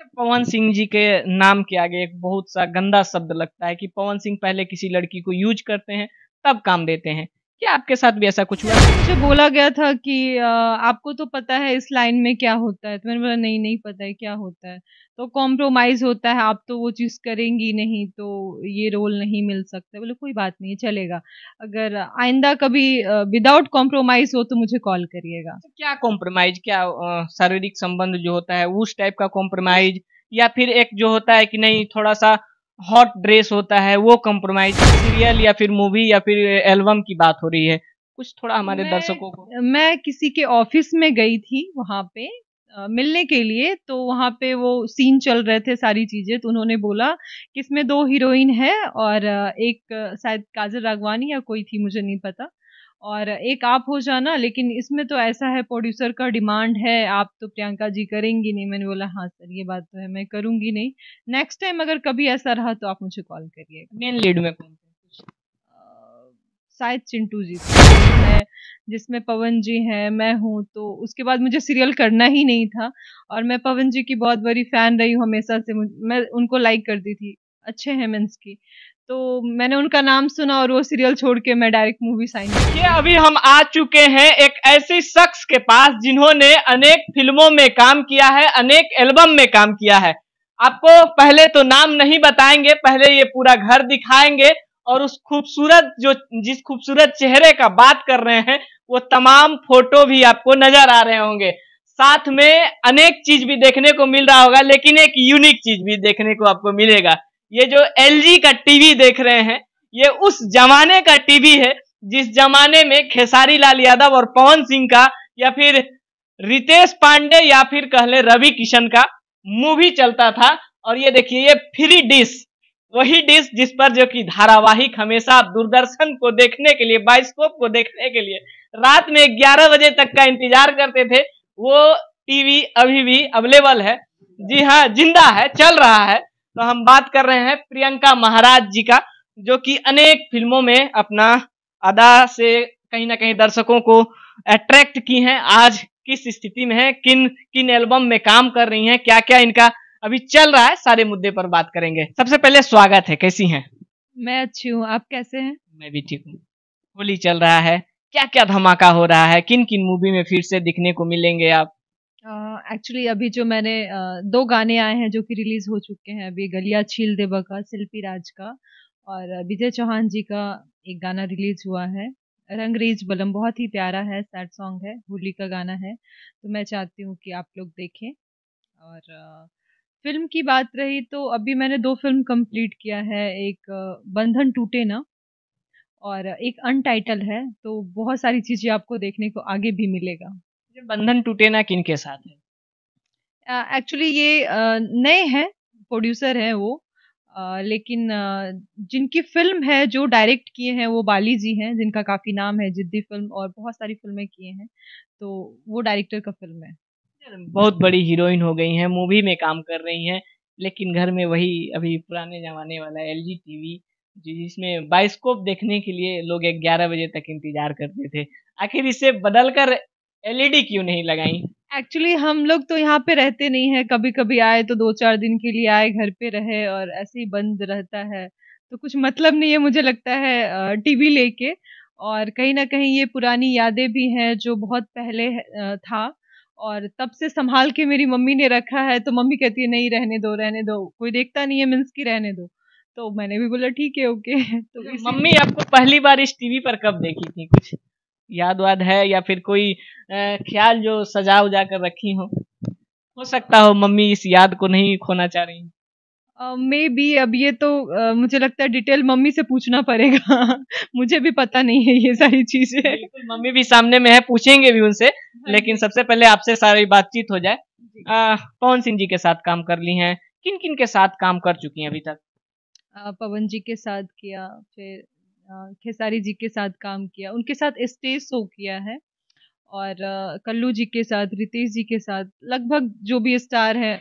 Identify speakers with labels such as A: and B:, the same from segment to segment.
A: पवन सिंह जी के नाम के आगे एक बहुत सा गंदा शब्द लगता है कि पवन सिंह पहले किसी लड़की को यूज करते हैं तब काम देते हैं। क्या आपके साथ भी ऐसा कुछ हुआ?
B: मुझे बोला गया था कि आपको तो पता है इस लाइन में क्या होता है, तो मैंने बोला नहीं नहीं पता है क्या होता है। तो कॉम्प्रोमाइज होता है, आप तो वो चीज करेंगी नहीं तो ये रोल नहीं मिल सकता। बोले कोई बात नहीं चलेगा, अगर आइंदा कभी विदाउट कॉम्प्रोमाइज हो तो मुझे कॉल करिएगा।
A: तो क्या कॉम्प्रोमाइज, क्या शारीरिक संबंध जो होता है उस टाइप का कॉम्प्रोमाइज, या फिर एक जो होता है कि नहीं थोड़ा सा हॉट ड्रेस होता है वो कॉम्प्रोमाइज, सीरियल या फिर मूवी या फिर एल्बम की बात हो रही है? कुछ थोड़ा हमारे दर्शकों को।
B: मैं किसी के ऑफिस में गई थी वहां पे मिलने के लिए, तो वहां पे वो सीन चल रहे थे सारी चीजें, तो उन्होंने बोला कि इसमें दो हीरोइन है और एक शायद काजल राघवानी या कोई थी मुझे नहीं पता, और एक आप हो जाना, लेकिन इसमें तो ऐसा है प्रोड्यूसर का डिमांड है, आप तो प्रियंका जी करेंगी नहीं। मैंने बोला हाँ सर ये बात तो है, मैं करूंगी नहीं, नेक्स्ट टाइम अगर कभी ऐसा रहा तो आप मुझे कॉल करिएगा।
A: मेन लीड में कौन थे?
B: शायद चिंटू जी है, जिसमें पवन जी हैं, मैं हूँ, तो उसके बाद मुझे सीरियल करना ही नहीं था। और मैं पवन जी की बहुत बड़ी फैन रही हूँ हमेशा से, मैं उनको लाइक करती थी, अच्छे हैं मीन्स की। तो मैंने उनका नाम सुना और वो सीरियल छोड़ के मैं डायरेक्ट मूवी साइन कर
A: ये अभी हम आ चुके हैं एक ऐसे शख्स के पास जिन्होंने अनेक फिल्मों में काम किया है, अनेक एल्बम में काम किया है। आपको पहले तो नाम नहीं बताएंगे, पहले ये पूरा घर दिखाएंगे और उस खूबसूरत जो जिस खूबसूरत चेहरे का बात कर रहे हैं वो तमाम फोटो भी आपको नजर आ रहे होंगे। साथ में अनेक चीज भी देखने को मिल रहा होगा, लेकिन एक यूनिक चीज भी देखने को आपको मिलेगा। ये जो एलजी का टीवी देख रहे हैं, ये उस जमाने का टीवी है जिस जमाने में खेसारी लाल यादव और पवन सिंह का, या फिर रितेश पांडे, या फिर कह ले रवि किशन का मूवी चलता था। और ये देखिए ये फ्री डिश, वही डिश जिस पर जो कि धारावाहिक हमेशा आप दूरदर्शन को देखने के लिए, बाइस्कोप को देखने के लिए रात में 11 बजे तक का इंतजार करते थे, वो टीवी अभी भी अवेलेबल है। जी हाँ, जिंदा है, चल रहा है। तो हम बात कर रहे हैं प्रियंका महाराज जी का, जो कि अनेक फिल्मों में अपना अदा से कहीं ना कहीं दर्शकों को अट्रैक्ट की हैं। आज किस स्थिति में है, किन किन एल्बम में काम कर रही हैं, क्या क्या इनका अभी चल रहा है, सारे मुद्दे पर बात करेंगे। सबसे पहले स्वागत है, कैसी हैं?
B: मैं अच्छी हूँ, आप कैसे हैं?
A: मैं भी ठीक हूँ। होली चल रहा है, क्या क्या धमाका हो रहा है, किन किन मूवी में फिर से दिखने को मिलेंगे आप?
B: एक्चुअली अभी जो मैंने दो गाने आए हैं जो कि रिलीज हो चुके हैं अभी, गलिया छील दे का शिल्पी राज का, और विजय चौहान जी का एक गाना रिलीज हुआ है, रंगरेज बलम, बहुत ही प्यारा है, सैड सॉन्ग है, होली का गाना है। तो मैं चाहती हूँ कि आप लोग देखें। और फिल्म की बात रही तो अभी मैंने दो फिल्म कंप्लीट किया है, एक बंधन टूटे ना और एक अनटाइटल है, तो बहुत सारी चीजें आपको देखने को आगे भी मिलेगा।
A: ये बंधन टूटे ना किन के साथ है?
B: एक्चुअली ये नए हैं, प्रोड्यूसर हैं वो, लेकिन जिनकी फिल्म है जो डायरेक्ट किए हैं वो बाली जी हैं, जिनका काफी नाम है, जिद्दी फिल्म और बहुत सारी फिल्में किए हैं, तो वो डायरेक्टर का फिल्म है।
A: बहुत बड़ी हीरोइन हो गई हैं, मूवी में काम कर रही हैं, लेकिन घर में वही अभी पुराने जमाने वाला एलजी टीवी जिसमें बाइस्कोप देखने के लिए लोग 11 बजे तक इंतजार करते थे, आखिर इसे बदलकर एलईडी क्यों नहीं लगाई?
B: एक्चुअली हम लोग तो यहाँ पे रहते नहीं है, कभी कभी आए तो दो चार दिन के लिए आए, घर पे रहे और ऐसे ही बंद रहता है, तो कुछ मतलब नहीं है मुझे लगता है टीवी लेके। और कहीं ना कहीं ये पुरानी यादें भी हैं जो बहुत पहले था, और तब से संभाल के मेरी मम्मी ने रखा है, तो मम्मी कहती है नहीं रहने दो रहने दो, कोई देखता नहीं है मीन्स की रहने दो, तो मैंने भी बोला ठीक है ओके तो
A: मम्मी
B: इसीलिए।
A: आपको पहली बार इस टीवी पर कब देखी थी, कुछ याद वाद है, या फिर कोई ख्याल जो सजा उजा कर रखी हो सकता हो मम्मी इस याद को नहीं खोना चाह रही?
B: मे बी अब ये तो मुझे लगता है डिटेल मम्मी से पूछना पड़ेगा मुझे भी पता नहीं है ये सारी चीजें।
A: बिल्कुल, मम्मी भी सामने में है, पूछेंगे भी उनसे,
B: हाँ
A: लेकिन
B: जी।
A: सबसे पहले आपसे सारी बातचीत हो जाए।
B: जी।
A: पवन सिंह जी के साथ काम कर ली हैं, किन किन के साथ काम कर चुकी हैं अभी तक?
B: पवन जी के साथ किया, फिर खेसारी जी के साथ काम किया, उनके साथ स्टेज शो किया है, और कल्लू जी के साथ, रितेश जी के साथ, लगभग जो भी स्टार है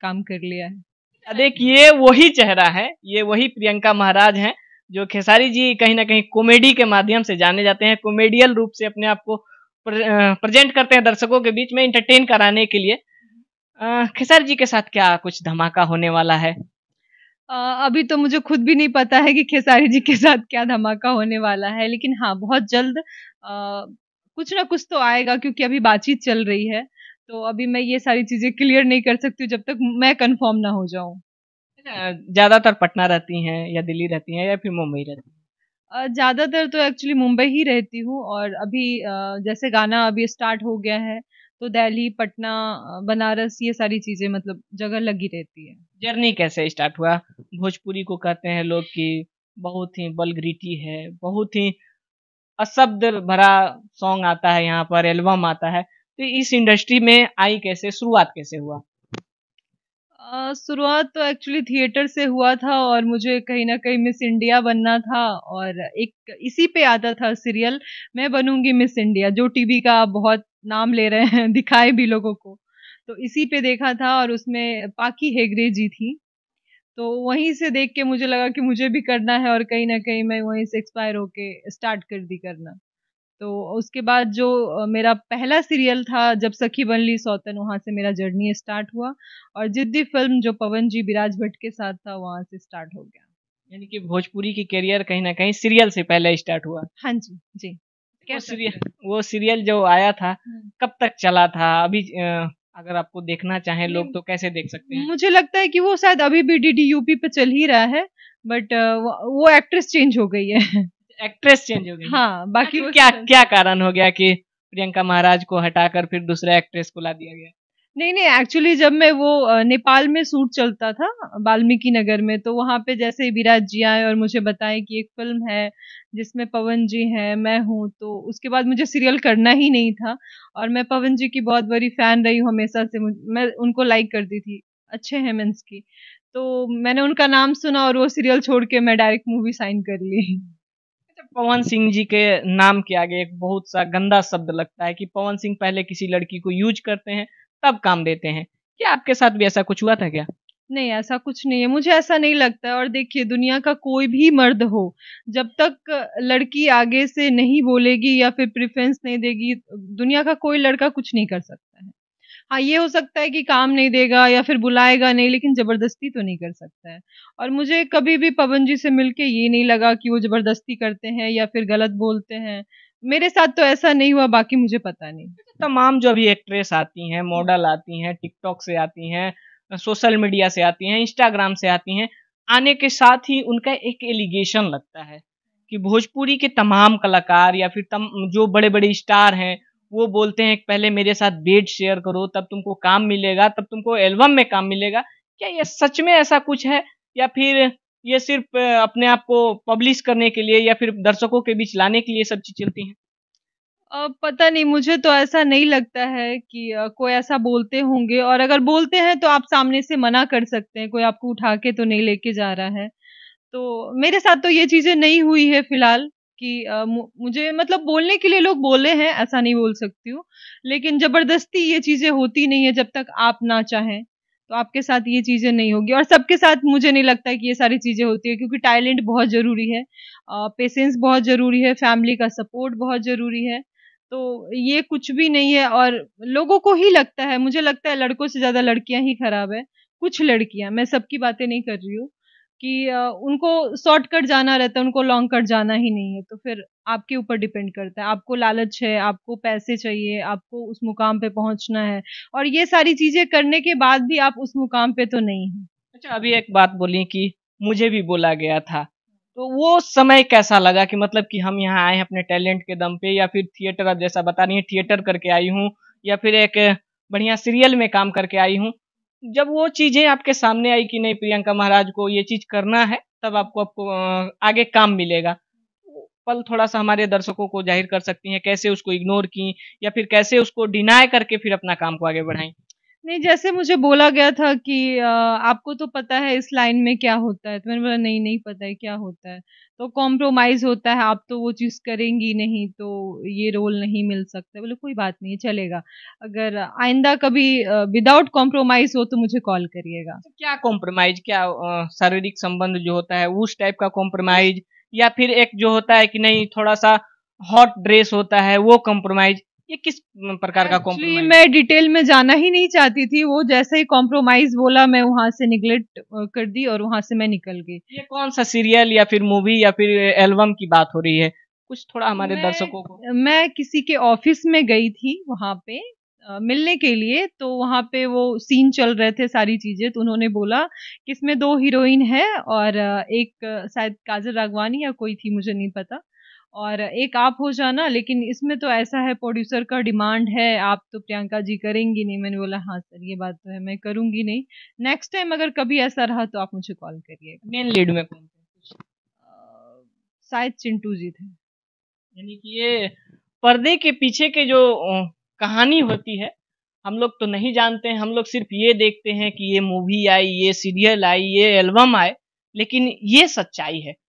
B: काम कर लिया है।
A: देख, ये वही चेहरा है, ये वही प्रियंका महाराज हैं जो खेसारी जी कहीं ना कहीं कॉमेडी के माध्यम से जाने जाते हैं, कॉमेडियल रूप से अपने आप को प्रेजेंट करते हैं दर्शकों के बीच में इंटरटेन कराने के लिए। खेसारी जी के साथ क्या कुछ धमाका होने वाला है?
B: अभी तो मुझे खुद भी नहीं पता है कि खेसारी जी के साथ क्या धमाका होने वाला है, लेकिन हाँ, बहुत जल्द कुछ ना कुछ तो आएगा, क्योंकि अभी बातचीत चल रही है। तो अभी मैं ये सारी चीजें क्लियर नहीं कर सकती हूँ जब तक मैं कंफर्म ना हो जाऊं।
A: ज्यादातर पटना रहती हैं या दिल्ली रहती हैं या फिर मुंबई रहती हैं?
B: ज्यादातर तो एक्चुअली मुंबई ही रहती हूँ, और अभी जैसे गाना अभी स्टार्ट हो गया है, तो दिल्ली, पटना, बनारस, ये सारी चीजें मतलब जगह लगी रहती है।
A: जर्नी कैसे स्टार्ट हुआ? भोजपुरी को कहते हैं लोग कि बहुत ही वल्गरिटी है, बहुत ही अशब्द भरा सॉन्ग आता है, यहाँ पर एल्बम आता है, तो इस इंडस्ट्री में आई कैसे, शुरुआत कैसे हुआ?
B: शुरुआत तो एक्चुअली थिएटर से हुआ था, और मुझे कहीं ना कहीं मिस इंडिया बनना था। और एक इसी पे आता था सीरियल, मैं बनूंगी मिस इंडिया, जो टीवी का आप बहुत नाम ले रहे हैं, दिखाए भी लोगों को। तो इसी पे देखा था, और उसमें पाकी हेगड़े जी थी। तो वहीं से देख के मुझे लगा कि मुझे भी करना है, और कहीं ना कहीं मैं वहीं से एक्सपायर होके स्टार्ट कर दी करना। तो उसके बाद जो मेरा पहला सीरियल था, जब सखी बनली सौतन, वहां से मेरा जर्नी स्टार्ट हुआ। और जिद्दी फिल्म जो पवन जी विराज भट्ट के साथ था, वहां से स्टार्ट हो गया।
A: यानी कि भोजपुरी की करियर कहीं ना कहीं सीरियल से पहले स्टार्ट हुआ।
B: हाँ जी, जी।
A: वो
B: कह सकते
A: सीरियल
B: हैं।
A: वो सीरियल जो आया था, कब तक चला था? अभी अगर आपको देखना चाहें लोग
B: नहीं,
A: तो कैसे देख सकते हैं?
B: मुझे लगता है कि वो शायद अभी भी डीडी यूपी पे चल ही रहा है, बट वो एक्ट्रेस चेंज हो गई है।
A: एक्ट्रेस चेंज हो गई है?
B: हाँ, बाकी
A: आखिर
B: वो
A: क्या
B: सीरियल
A: क्या कारण हो गया कि प्रियंका महाराज को हटाकर फिर दूसरे एक्ट्रेस को ला दिया गया?
B: नहीं, नहीं, एक्चुअली जब मैं वो नेपाल में शूट चलता था, वाल्मीकि नगर में, तो वहाँ पे जैसे ही विराज जी आए और मुझे बताएं कि एक फ़िल्म है जिसमें पवन जी हैं, मैं हूँ, तो उसके बाद मुझे सीरियल करना ही नहीं था। और मैं पवन जी की बहुत बड़ी फ़ैन रही हूँ हमेशा से, मैं उनको लाइक करती थी, अच्छे हैं मीन्स की। तो मैंने उनका नाम सुना और वो सीरियल छोड़ के मैं डायरेक्ट मूवी साइन कर ली।
A: अच्छा, पवन सिंह जी के नाम के आगे एक बहुत सा गंदा शब्द लगता है कि पवन सिंह पहले किसी लड़की को यूज करते हैं तब काम देते हैं। क्या आपके साथ भी ऐसा कुछ हुआ था क्या?
B: नहीं, ऐसा कुछ नहीं है, मुझे ऐसा नहीं लगता है। और देखिए, दुनिया का कोई भी मर्द हो, जब तक लड़की आगे से नहीं बोलेगी या फिर प्रेफ़रेंस नहीं देगी, दुनिया का कोई लड़का कुछ नहीं कर सकता है। हाँ, ये हो सकता है कि काम नहीं देगा या फिर बुलाएगा नहीं, लेकिन ज़बरदस्ती तो नहीं कर सकता है। और मुझे कभी भी पवन जी से मिलके ये नहीं लगा कि वो ज़बरदस्ती करते हैं या फिर गलत बोलते हैं। मेरे साथ तो ऐसा नहीं हुआ, बाकी मुझे पता नहीं।
A: तमाम जो अभी एक्ट्रेस आती हैं, मॉडल आती हैं, टिकटॉक से आती हैं, सोशल मीडिया से आती हैं, इंस्टाग्राम से आती हैं, आने के साथ ही उनका एक एलिगेशन लगता है कि भोजपुरी के तमाम कलाकार या फिर जो बड़े बड़े स्टार हैं, वो बोलते हैं कि पहले मेरे साथ बेड शेयर करो, तब तुमको काम मिलेगा, तब तुमको एल्बम में काम मिलेगा। क्या ये सच में ऐसा कुछ है, या फिर ये सिर्फ अपने आप को पब्लिश करने के लिए या फिर दर्शकों के बीच लाने के लिए सब चीज चलती हैं?
B: पता नहीं, मुझे तो ऐसा नहीं लगता है कि कोई ऐसा बोलते होंगे, और अगर बोलते हैं तो आप सामने से मना कर सकते हैं, कोई आपको उठा के तो नहीं लेके जा रहा है। तो मेरे साथ तो ये चीज़ें नहीं हुई है फिलहाल, कि मुझे मतलब बोलने के लिए लोग बोले हैं, ऐसा नहीं बोल सकती हूँ। लेकिन ज़बरदस्ती ये चीज़ें होती नहीं है, जब तक आप ना चाहें, तो आपके साथ ये चीज़ें नहीं होगी। और सबके साथ मुझे नहीं लगता है कि ये सारी चीज़ें होती है, क्योंकि टैलेंट बहुत ज़रूरी है, पेशेंस बहुत ज़रूरी है, फैमिली का सपोर्ट बहुत ज़रूरी है। तो ये कुछ भी नहीं है, और लोगों को ही लगता है, मुझे लगता है लड़कों से ज़्यादा लड़कियाँ ही खराब है। कुछ लड़कियाँ, मैं सबकी बातें नहीं कर रही हूँ, कि उनको शॉर्टकट जाना रहता है, उनको लॉन्ग कट जाना ही नहीं है। तो फिर आपके ऊपर डिपेंड करता है, आपको लालच है, आपको पैसे चाहिए, आपको उस मुकाम पे पहुँचना है, और ये सारी चीज़ें करने के बाद भी आप उस मुकाम पे तो नहीं हैं।
A: अच्छा, अभी एक बात बोली कि मुझे भी बोला गया था, तो वो समय कैसा लगा कि मतलब कि हम यहाँ आए हैं अपने टैलेंट के दम पे, या फिर थिएटर, अब जैसा बता रही हैं थिएटर करके आई हूँ, या फिर एक बढ़िया सीरियल में काम करके आई हूँ। जब वो चीजें आपके सामने आई कि नहीं प्रियंका महाराज को ये चीज करना है, तब आपको आपको आगे काम मिलेगा, पल थोड़ा सा हमारे दर्शकों को जाहिर कर सकती हैं, कैसे उसको इग्नोर की या फिर कैसे उसको डिनाय करके फिर अपना काम को आगे बढ़ाई?
B: नहीं, जैसे मुझे बोला गया था कि आपको तो पता है इस लाइन में क्या होता है, तो मैंने बोला नहीं, नहीं पता है क्या होता है। तो कॉम्प्रोमाइज़ होता है, आप तो वो चीज़ करेंगी नहीं, तो ये रोल नहीं मिल सकता। बोले कोई बात नहीं, चलेगा। अगर आइंदा कभी विदाउट कॉम्प्रोमाइज़ हो तो मुझे कॉल करिएगा।
A: तो क्या कॉम्प्रोमाइज, क्या शारीरिक संबंध जो होता है उस टाइप का कॉम्प्रोमाइज, या फिर एक जो होता है कि नहीं थोड़ा सा हॉट ड्रेस होता है वो कॉम्प्रोमाइज, ये किस प्रकार का
B: एक्चुअली
A: कॉम्प्रोमाइज?
B: मैं डिटेल में जाना ही नहीं चाहती थी, वो जैसे ही कॉम्प्रोमाइज बोला मैं वहां से निगलेक्ट कर दी और वहां से मैं निकल गई।
A: ये कौन सा सीरियल या फिर मूवी या फिर एल्बम की बात हो रही है? कुछ थोड़ा हमारे दर्शकों को।
B: मैं किसी के ऑफिस में गई थी वहां पे मिलने के लिए, तो वहां पे वो सीन चल रहे थे सारी चीजें, तो उन्होंने बोला कि इसमें दो हीरोइन है और एक शायद काजल राघवानी या कोई थी, मुझे नहीं पता, और एक आप हो जाना, लेकिन इसमें तो ऐसा है प्रोड्यूसर का डिमांड है, आप तो प्रियंका जी करेंगी नहीं। मैंने बोला हाँ सर ये बात तो है, मैं करूंगी नहीं, नेक्स्ट टाइम अगर कभी ऐसा रहा तो आप मुझे कॉल करिएगा।
A: मेन लीड में कौन थे?
B: शायद चिंटू जी थे।
A: यानी कि ये पर्दे के पीछे के जो कहानी होती है, हम लोग तो नहीं जानते हैं। हम लोग सिर्फ ये देखते हैं कि ये मूवी आई, ये सीरियल आई, ये एल्बम आए, लेकिन ये सच्चाई है।